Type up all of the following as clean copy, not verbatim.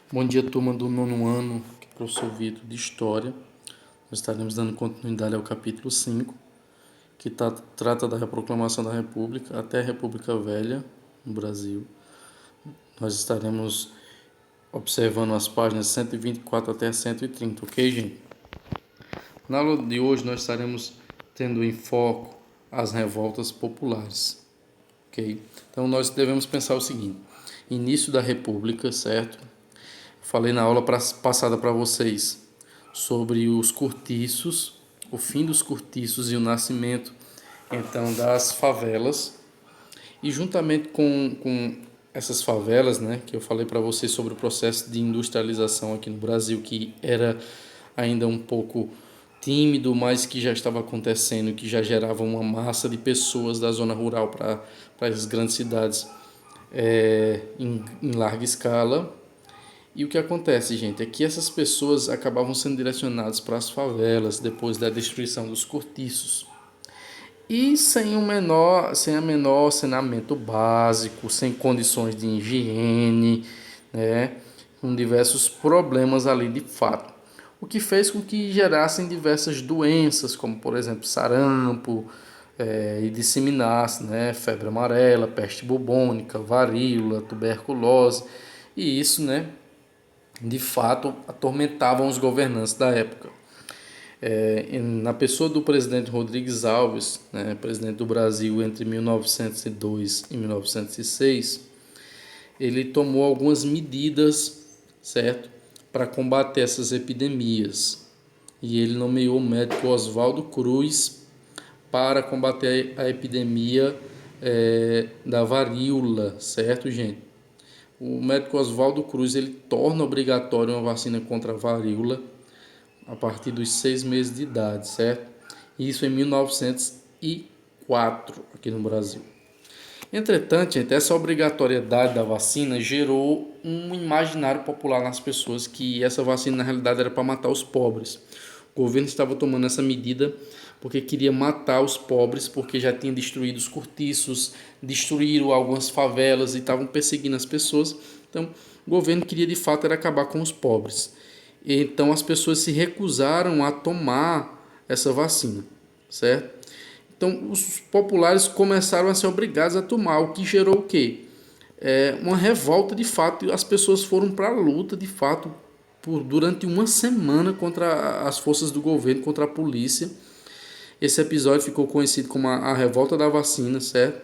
Bom dia, turma do nono ano, aqui é o professor Vitor de História. Nós estaremos dando continuidade ao capítulo 5, que trata da Proclamação da República até a República Velha, no Brasil. Nós estaremos observando as páginas 124 até 130, ok, gente? Na aula de hoje, nós estaremos tendo em foco as revoltas populares, ok? Então, nós devemos pensar o seguinte: início da República, certo? Falei na aula passada para vocês sobre os cortiços, o fim dos cortiços e o nascimento, então, das favelas. E juntamente com essas favelas, né, que eu falei para vocês sobre o processo de industrialização aqui no Brasil, que era ainda um pouco tímido, mas que já estava acontecendo, que já gerava uma massa de pessoas da zona rural para as grandes cidades em larga escala. E o que acontece, gente, é que essas pessoas acabavam sendo direcionadas para as favelas depois da destruição dos cortiços. E sem a menor saneamento básico, sem condições de higiene, né, com diversos problemas ali de fato. O que fez com que gerassem diversas doenças, como por exemplo sarampo, e disseminasse, né, febre amarela, peste bubônica, varíola, tuberculose. E isso, né, de fato atormentavam os governantes da época. Na pessoa do presidente Rodrigues Alves, né, presidente do Brasil entre 1902 e 1906, ele tomou algumas medidas, certo, para combater essas epidemias. E ele nomeou o médico Oswaldo Cruz para combater a epidemia da varíola, certo, gente? O médico Oswaldo Cruz ele torna obrigatório uma vacina contra a varíola a partir dos 6 meses de idade, certo? Isso em 1904 aqui no Brasil. Entretanto, gente, essa obrigatoriedade da vacina gerou um imaginário popular nas pessoas que essa vacina na realidade era para matar os pobres. O governo estava tomando essa medida porque queria matar os pobres, porque já tinha destruído os cortiços, destruíram algumas favelas e estavam perseguindo as pessoas. Então, o governo queria de fato era acabar com os pobres. Então, as pessoas se recusaram a tomar essa vacina, certo? Então, os populares começaram a ser obrigados a tomar, o que gerou o quê? Uma revolta de fato, e as pessoas foram para a luta de fato durante uma semana contra as forças do governo, contra a polícia. Esse episódio ficou conhecido como a revolta da vacina, certo?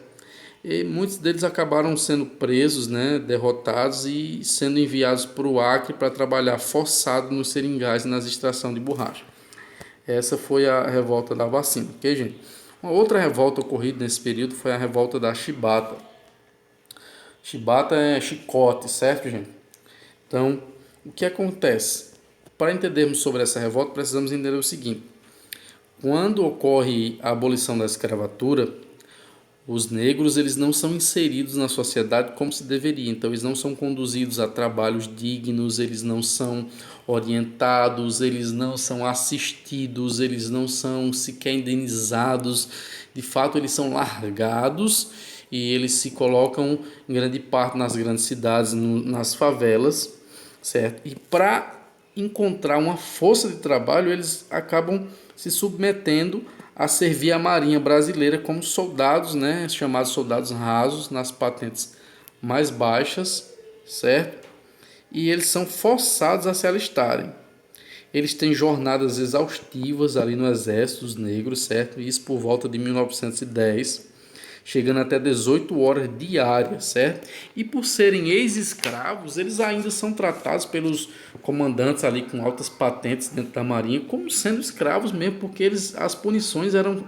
E muitos deles acabaram sendo presos, né, derrotados e sendo enviados para o Acre para trabalhar forçado nos seringais nas extração de borracha. Essa foi a revolta da vacina, ok, gente? Uma outra revolta ocorrida nesse período foi a revolta da chibata. Chibata é chicote, certo, gente? Então, o que acontece? Para entendermos sobre essa revolta, precisamos entender o seguinte: quando ocorre a abolição da escravatura, os negros eles não são inseridos na sociedade como se deveria. Então, eles não são conduzidos a trabalhos dignos, eles não são orientados, eles não são assistidos, eles não são sequer indenizados. De fato, eles são largados e eles se colocam em grande parte nas grandes cidades, nas favelas, certo? E para encontrar uma força de trabalho, eles acabam se submetendo a servir a marinha brasileira como soldados, né, chamados soldados rasos, nas patentes mais baixas, certo? E eles são forçados a se alistarem. Eles têm jornadas exaustivas ali no exército dos negros, certo? Isso por volta de 1910, chegando até 18 horas diárias, certo? E por serem ex-escravos, eles ainda são tratados pelos comandantes ali com altas patentes dentro da marinha como sendo escravos mesmo, porque as punições eram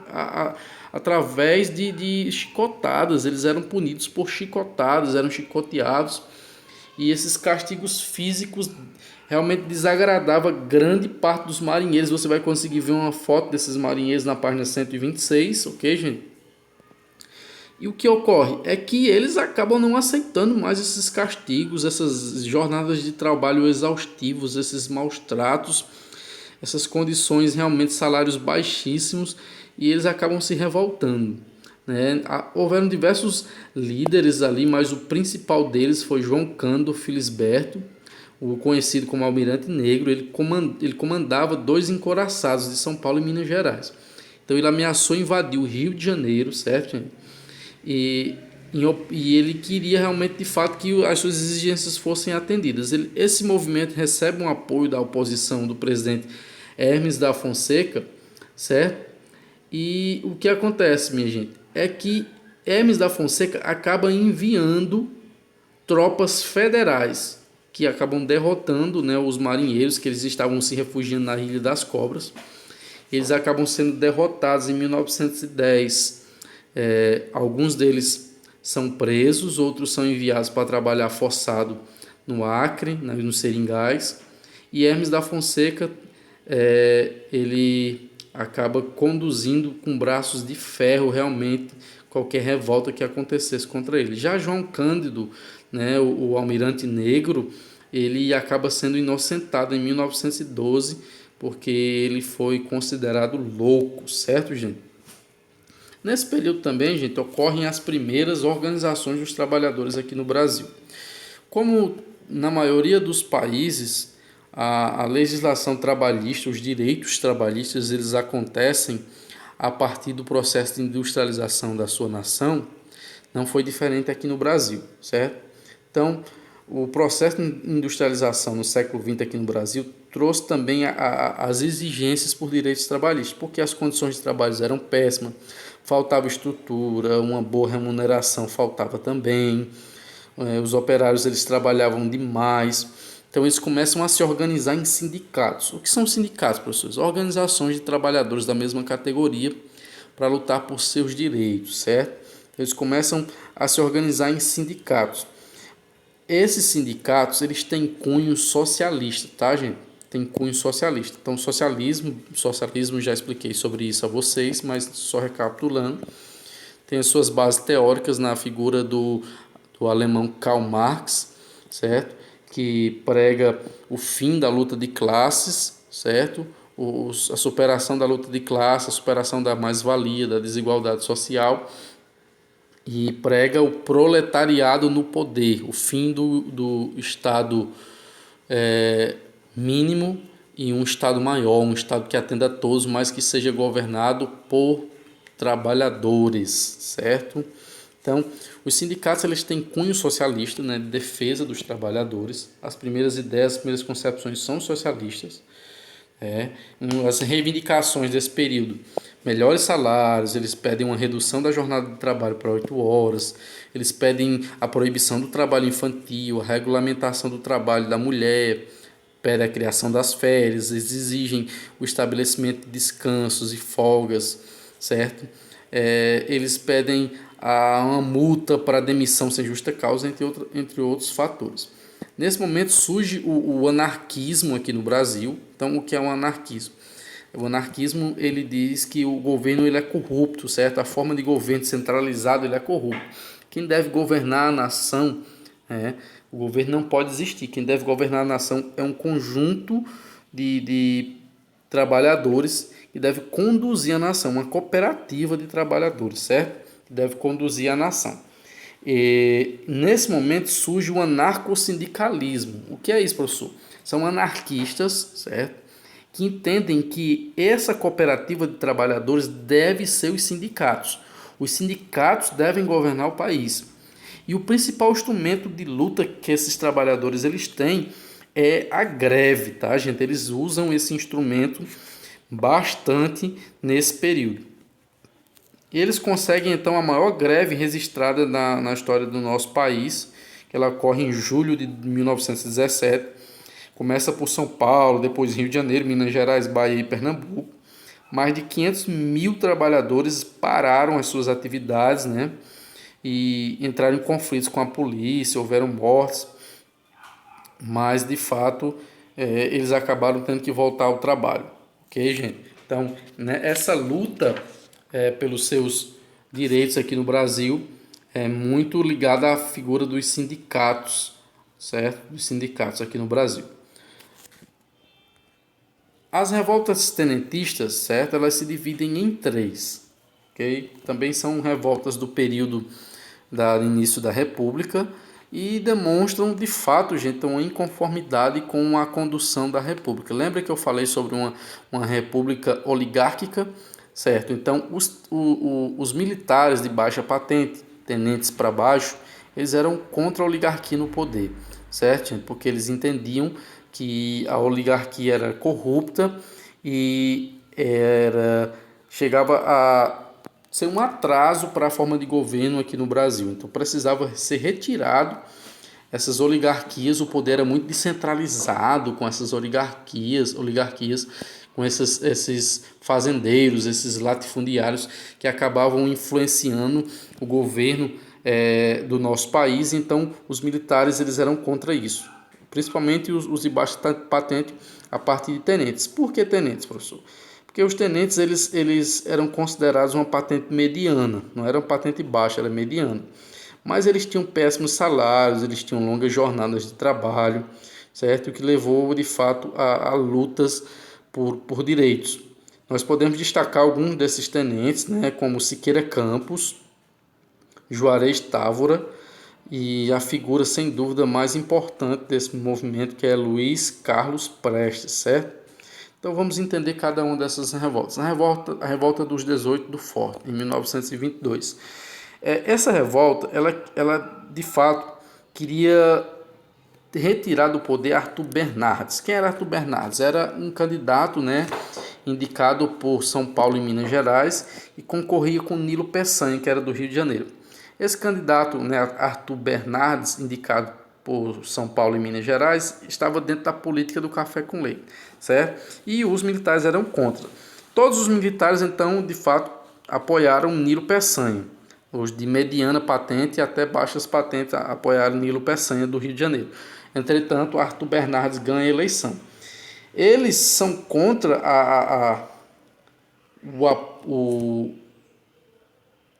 através de chicotadas, eles eram punidos por chicotadas, eram chicoteados, e esses castigos físicos realmente desagradava grande parte dos marinheiros. Você vai conseguir ver uma foto desses marinheiros na página 126, ok, gente? E o que ocorre é que eles acabam não aceitando mais esses castigos, essas jornadas de trabalho exaustivos, esses maus tratos, essas condições realmente salários baixíssimos, e eles acabam se revoltando, né? Houveram diversos líderes ali, mas o principal deles foi João Cândido Felisberto, o conhecido como Almirante Negro, ele comandava dois encouraçados de São Paulo e Minas Gerais. Então ele ameaçou invadir o Rio de Janeiro, certo, gente? E, e ele queria realmente, de fato, que as suas exigências fossem atendidas. Esse movimento recebe um apoio da oposição do presidente Hermes da Fonseca, certo? E o que acontece, minha gente, é que Hermes da Fonseca acaba enviando tropas federais que acabam derrotando, né, os marinheiros que eles estavam se refugiando na Ilha das Cobras. Eles acabam sendo derrotados em 1910. Alguns deles são presos, outros são enviados para trabalhar forçado no Acre, nos Seringais. E Hermes da Fonseca, ele acaba conduzindo com braços de ferro realmente qualquer revolta que acontecesse contra ele. Já João Cândido, né, o Almirante Negro, ele acaba sendo inocentado em 1912 porque ele foi considerado louco, certo, gente? Nesse período também, gente, ocorrem as primeiras organizações dos trabalhadores aqui no Brasil. Como na maioria dos países, a legislação trabalhista, os direitos trabalhistas, eles acontecem a partir do processo de industrialização da sua nação, não foi diferente aqui no Brasil, certo? Então, o processo de industrialização no século XX aqui no Brasil trouxe também as exigências por direitos trabalhistas, porque as condições de trabalho eram péssimas, faltava estrutura, uma boa remuneração faltava também, os operários eles trabalhavam demais. Então eles começam a se organizar em sindicatos. O que são sindicatos, professores? Organizações de trabalhadores da mesma categoria para lutar por seus direitos, certo? Eles começam a se organizar em sindicatos. Esses sindicatos, eles têm cunho socialista, tá, gente? Tem cunho socialista. Então, socialismo já expliquei sobre isso a vocês, mas só recapitulando, tem as suas bases teóricas na figura do alemão Karl Marx, certo? Que prega o fim da luta de classes, certo? A superação da luta de classe, a superação da mais-valia, da desigualdade social, e prega o proletariado no poder, o fim do Estado mínimo e um Estado maior, um Estado que atenda a todos, mas que seja governado por trabalhadores, certo? Então, os sindicatos eles têm cunho socialista, né, de defesa dos trabalhadores. As primeiras ideias, as primeiras concepções são socialistas. As reivindicações desse período: melhores salários, eles pedem uma redução da jornada de trabalho para 8 horas, eles pedem a proibição do trabalho infantil, a regulamentação do trabalho da mulher, pedem a criação das férias, eles exigem o estabelecimento de descansos e folgas, certo? Eles pedem uma multa para demissão sem justa causa, entre outros fatores. Nesse momento surge o anarquismo aqui no Brasil. Então, o que é um anarquismo? O anarquismo ele diz que o governo ele é corrupto, certo? A forma de governo centralizado ele é corrupto. Quem deve governar a nação, o governo não pode existir. Quem deve governar a nação é um conjunto de trabalhadores que deve conduzir a nação, uma cooperativa de trabalhadores, certo? Que deve conduzir a nação. E nesse momento surge o anarcossindicalismo. O que é isso, professor? São anarquistas, certo? Que entendem que essa cooperativa de trabalhadores deve ser os sindicatos. Os sindicatos devem governar o país. E o principal instrumento de luta que esses trabalhadores eles têm é a greve, tá, gente? Eles usam esse instrumento bastante nesse período. E eles conseguem, então, a maior greve registrada na história do nosso país, que ela ocorre em julho de 1917. Começa por São Paulo, depois Rio de Janeiro, Minas Gerais, Bahia e Pernambuco. Mais de 500 mil trabalhadores pararam as suas atividades, né? E entraram em conflitos com a polícia, houveram mortes. Mas, de fato, eles acabaram tendo que voltar ao trabalho. Ok, gente? Então, né, essa luta pelos seus direitos aqui no Brasil é muito ligada à figura dos sindicatos, certo? Dos sindicatos aqui no Brasil. As revoltas tenentistas, certo? Elas se dividem em três, ok? Também são revoltas do período do início da República, e demonstram de fato, gente, uma inconformidade com a condução da república. Lembra que eu falei sobre uma república oligárquica, certo? Então, os militares de baixa patente, tenentes para baixo, eles eram contra a oligarquia no poder, certo, gente? Porque eles entendiam que a oligarquia era corrupta e chegava a ser um atraso para a forma de governo aqui no Brasil. Então precisava ser retirado essas oligarquias, o poder era muito descentralizado com essas oligarquias com esses fazendeiros, esses latifundiários que acabavam influenciando o governo do nosso país. Então os militares eles eram contra isso, principalmente os de baixa patente, a partir de tenentes. Por que tenentes, professor? Porque os tenentes eles eram considerados uma patente mediana, não era uma patente baixa, era mediana. Mas eles tinham péssimos salários, eles tinham longas jornadas de trabalho, certo? O que levou, de fato, a lutas por direitos. Nós podemos destacar alguns desses tenentes, né, como Siqueira Campos, Juarez Távora e a figura, sem dúvida, mais importante desse movimento, que é Luiz Carlos Prestes, certo? Então vamos entender cada uma dessas revoltas. A revolta dos 18 do Forte, em 1922. Essa revolta, ela de fato queria retirar do poder Arthur Bernardes. Quem era Arthur Bernardes? Era um candidato, né, indicado por São Paulo e Minas Gerais e concorria com Nilo Peçanha, que era do Rio de Janeiro. Esse candidato, né, Arthur Bernardes, indicado por São Paulo e Minas Gerais, estava dentro da política do café com leite, certo? E os militares eram contra. Todos os militares, então, de fato, apoiaram Nilo Peçanha. Os de mediana patente até baixas patentes apoiaram Nilo Peçanha, do Rio de Janeiro. Entretanto, Arthur Bernardes ganha a eleição. Eles são contra o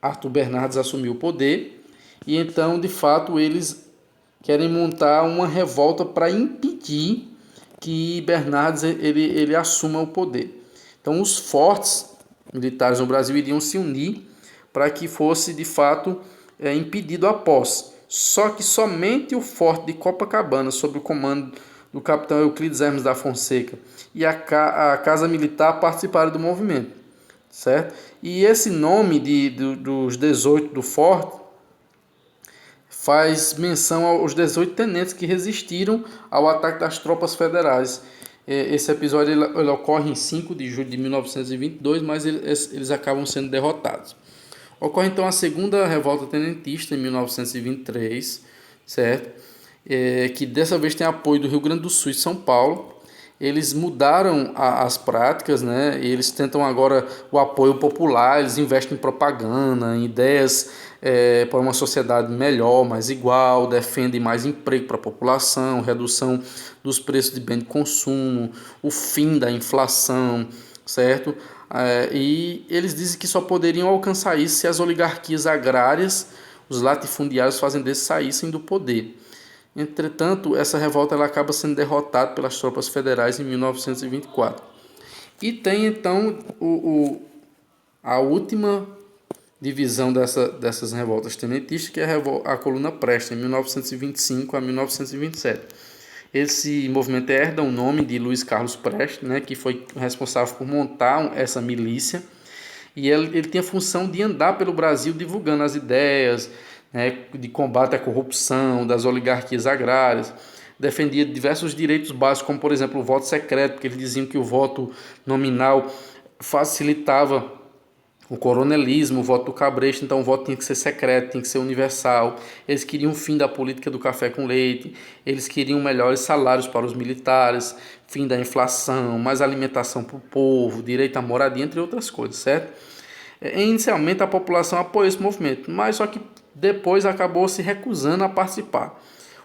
Arthur Bernardes assumiu o poder e então, de fato, eles querem montar uma revolta para impedir que Bernardes ele assuma o poder. Então, os fortes militares no Brasil iriam se unir para que fosse, de fato, impedido a posse. Só que somente o forte de Copacabana, sob o comando do capitão Euclides Hermes da Fonseca, e a Casa Militar participaram do movimento, certo? E esse nome dos 18 do forte faz menção aos 18 tenentes que resistiram ao ataque das tropas federais. Esse episódio ele ocorre em 5 de julho de 1922, mas eles acabam sendo derrotados. Ocorre então a segunda revolta tenentista em 1923, certo? Que dessa vez tem apoio do Rio Grande do Sul e São Paulo. Eles mudaram as práticas, né? E eles tentam agora o apoio popular, eles investem em propaganda, em ideias para uma sociedade melhor, mais igual, defendem mais emprego para a população, redução dos preços de bem de consumo, o fim da inflação, certo? E eles dizem que só poderiam alcançar isso se as oligarquias agrárias, os latifundiários fazendeiros saíssem do poder. Entretanto, essa revolta ela acaba sendo derrotada pelas tropas federais em 1924. E tem então a última divisão dessas revoltas tenentistas, que é a Coluna Prestes, em 1925 a 1927. Esse movimento herda o nome de Luiz Carlos Prestes, né, que foi responsável por montar essa milícia, e ele tem a função de andar pelo Brasil divulgando as ideias, né, de combate à corrupção, das oligarquias agrárias, defendia diversos direitos básicos, como por exemplo o voto secreto, porque eles diziam que o voto nominal facilitava o coronelismo, o voto do cabresto, então o voto tinha que ser secreto, tinha que ser universal. Eles queriam o fim da política do café com leite, eles queriam melhores salários para os militares, fim da inflação, mais alimentação para o povo, direito à moradia, entre outras coisas, certo? Inicialmente a população apoiou esse movimento, mas só que depois acabou se recusando a participar,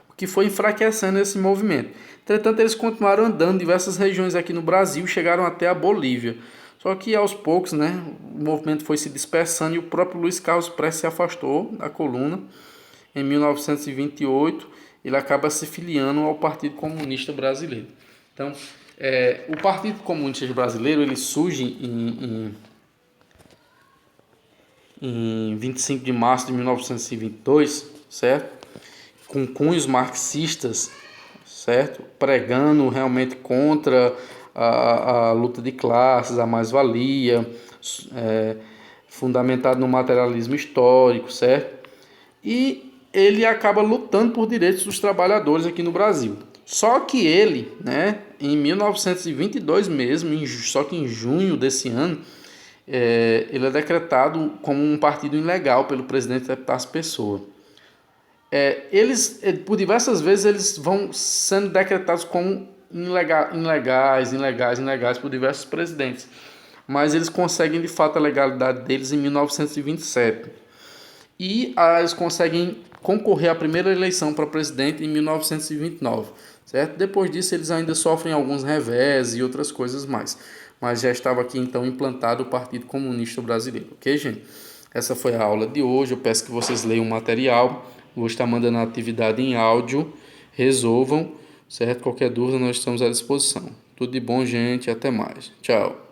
o que foi enfraquecendo esse movimento. Entretanto, eles continuaram andando em diversas regiões aqui no Brasil, chegaram até a Bolívia. Só que aos poucos, né, o movimento foi se dispersando e o próprio Luiz Carlos Prestes se afastou da coluna. Em 1928, ele acaba se filiando ao Partido Comunista Brasileiro. Então, o Partido Comunista Brasileiro ele surge em 25 de março de 1922, certo? com cunhos marxistas, certo? Pregando realmente contra a luta de classes, a mais-valia, fundamentado no materialismo histórico, certo? E ele acaba lutando por direitos dos trabalhadores aqui no Brasil. Só que ele, né, em 1922 mesmo, só que em junho desse ano, ele é decretado como um partido ilegal pelo presidente Epitácio Pessoa. Por diversas vezes, eles vão sendo decretados como ilegais por diversos presidentes. Mas eles conseguem, de fato, a legalidade deles em 1927. E eles conseguem concorrer à primeira eleição para presidente em 1929. Certo? Depois disso, eles ainda sofrem alguns revés e outras coisas mais. Mas já estava aqui, então, implantado o Partido Comunista Brasileiro. Ok, gente? Essa foi a aula de hoje. Eu peço que vocês leiam o material. Vou estar mandando a atividade em áudio. Resolvam, certo? Qualquer dúvida, nós estamos à disposição. Tudo de bom, gente. Até mais. Tchau.